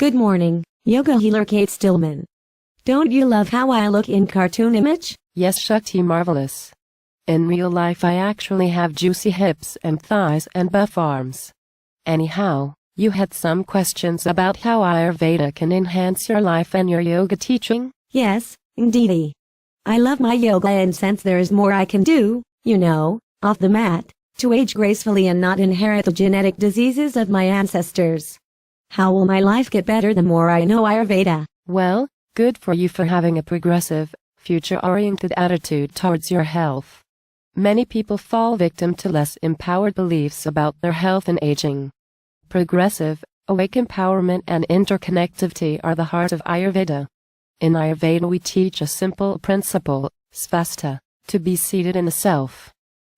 Good morning, yoga healer Kate Stillman. Don't you love how I look in cartoon image? Yes, Shakti, marvelous. In real life I actually have juicy hips and thighs and buff arms. Anyhow, you had some questions about how Ayurveda can enhance your life and your yoga teaching? Yes, indeedy. I love my yoga and since there is more I can do, off the mat, to age gracefully and not inherit the genetic diseases of my ancestors. How will my life get better the more I know Ayurveda? Well, good for you for having a progressive, future-oriented attitude towards your health. Many people fall victim to less empowered beliefs about their health and aging. Progressive, awake empowerment and interconnectivity are the heart of Ayurveda. In Ayurveda we teach a simple principle, svastha, to be seated in the self.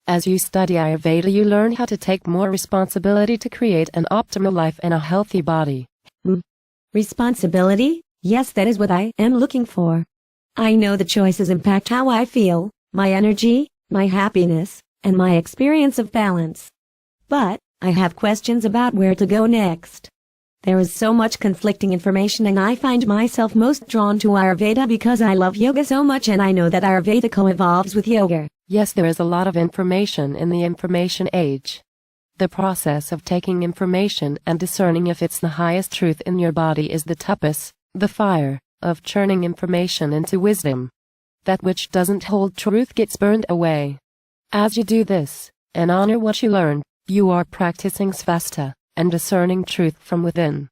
As you study Ayurveda you learn how to take more responsibility to create an optimal life and a healthy body. Responsibility? Yes, that is what I am looking for. I know the choices impact how I feel, my energy, my happiness, and my experience of balance. But, I have questions about where to go next. There is so much conflicting information and I find myself most drawn to Ayurveda because I love yoga so much and I know that Ayurveda co-evolves with yoga. Yes, there is a lot of information in the information age. The process of taking information and discerning if it's the highest truth in your body is the tapas, the fire, of churning information into wisdom. That which doesn't hold truth gets burned away. As you do this, and honor what you learn, you are practicing svastha, and discerning truth from within.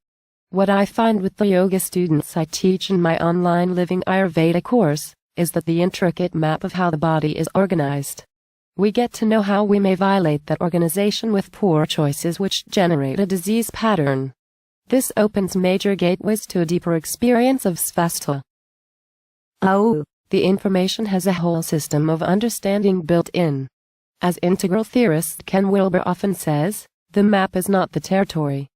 What I find with the yoga students I teach in my online Living Ayurveda course, is that the intricate map of how the body is organized. We get to know how we may violate that organization with poor choices which generate a disease pattern. This opens major gateways to a deeper experience of svastha. Oh. The information has a whole system of understanding built in. As integral theorist Ken Wilber often says, the map is not the territory.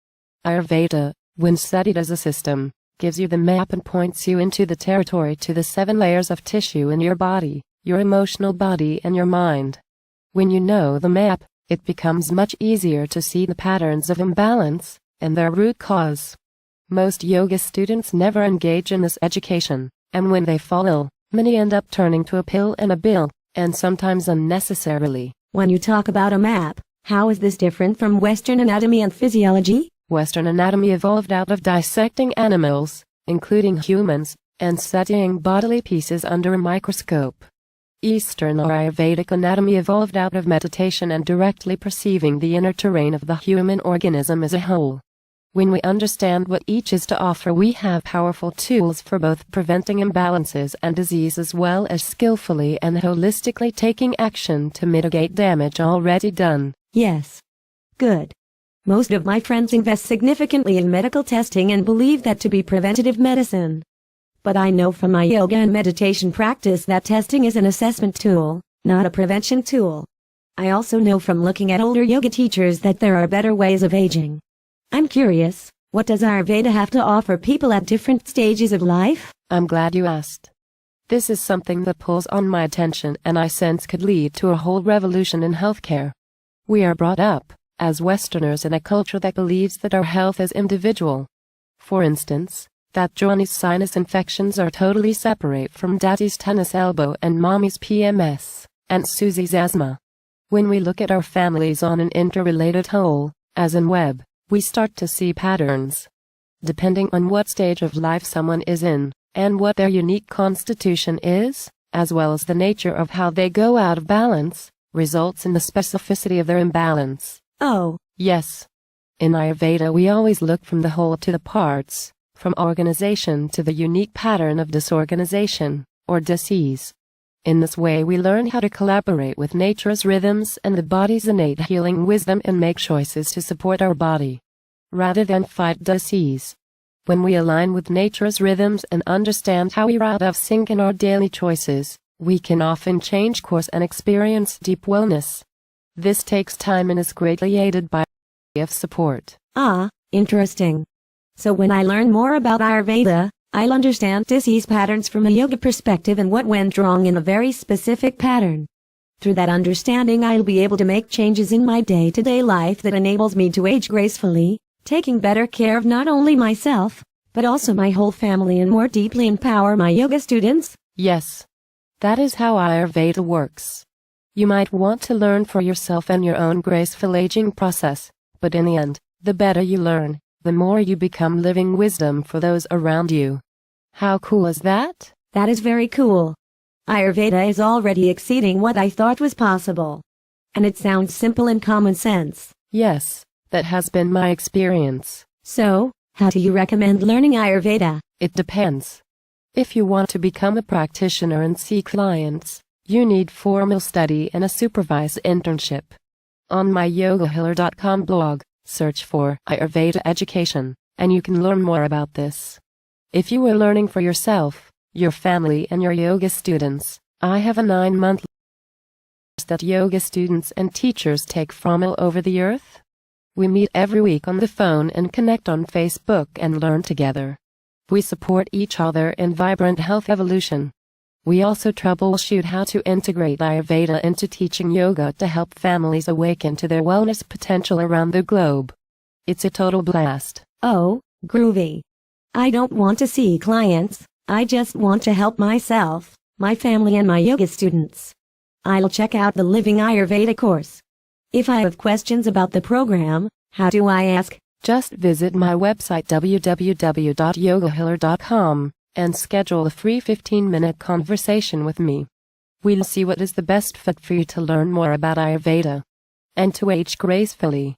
Ayurveda, when studied as a system, gives you the map and points you into the territory to the 7 layers of tissue in your body, your emotional body and your mind. When you know the map, it becomes much easier to see the patterns of imbalance, and their root cause. Most yoga students never engage in this education, and when they fall ill, many end up turning to a pill and a bill, and sometimes unnecessarily. When you talk about a map, how is this different from Western anatomy and physiology? Western anatomy evolved out of dissecting animals, including humans, and studying bodily pieces under a microscope. Eastern or Ayurvedic anatomy evolved out of meditation and directly perceiving the inner terrain of the human organism as a whole. When we understand what each is to offer, we have powerful tools for both preventing imbalances and disease as well as skillfully and holistically taking action to mitigate damage already done. Yes. Good. Most of my friends invest significantly in medical testing and believe that to be preventative medicine. But I know from my yoga and meditation practice that testing is an assessment tool, not a prevention tool. I also know from looking at older yoga teachers that there are better ways of aging. I'm curious, what does Ayurveda have to offer people at different stages of life? I'm glad you asked. This is something that pulls on my attention and I sense could lead to a whole revolution in healthcare. We are brought up, as Westerners, in a culture that believes that our health is individual. For instance, that Johnny's sinus infections are totally separate from Daddy's tennis elbow and Mommy's PMS, and Susie's asthma. When we look at our families on an interrelated whole, as in web, we start to see patterns. Depending on what stage of life someone is in, and what their unique constitution is, as well as the nature of how they go out of balance, results in the specificity of their imbalance. Oh. Yes. In Ayurveda we always look from the whole to the parts, from organization to the unique pattern of disorganization, or disease. In this way we learn how to collaborate with nature's rhythms and the body's innate healing wisdom and make choices to support our body, rather than fight disease. When we align with nature's rhythms and understand how we are out of sync in our daily choices, we can often change course and experience deep wellness. This takes time and is greatly aided by of support. Ah, interesting. So when I learn more about Ayurveda, I'll understand disease patterns from a yoga perspective and what went wrong in a very specific pattern. Through that understanding I'll be able to make changes in my day-to-day life that enables me to age gracefully, taking better care of not only myself, but also my whole family and more deeply empower my yoga students? Yes. That is how Ayurveda works. You might want to learn for yourself and your own graceful aging process, but in the end, the better you learn, the more you become living wisdom for those around you. How cool is that? That is very cool. Ayurveda is already exceeding what I thought was possible. And it sounds simple and common sense. Yes, that has been my experience. So, how do you recommend learning Ayurveda? It depends. If you want to become a practitioner and see clients, you need formal study and a supervised internship. On my yogahealer.com blog, search for Ayurveda education, and you can learn more about this. If you are learning for yourself, your family and your yoga students, I have a 9-month course that yoga students and teachers take from all over the earth. We meet every week on the phone and connect on Facebook and learn together. We support each other in vibrant health evolution. We also troubleshoot how to integrate Ayurveda into teaching yoga to help families awaken to their wellness potential around the globe. It's a total blast. Oh, groovy. I don't want to see clients, I just want to help myself, my family and my yoga students. I'll check out the Living Ayurveda course. If I have questions about the program, how do I ask? Just visit my website www.yogahealer.com and schedule a free 15-minute conversation with me. We'll see what is the best fit for you to learn more about Ayurveda and to age gracefully.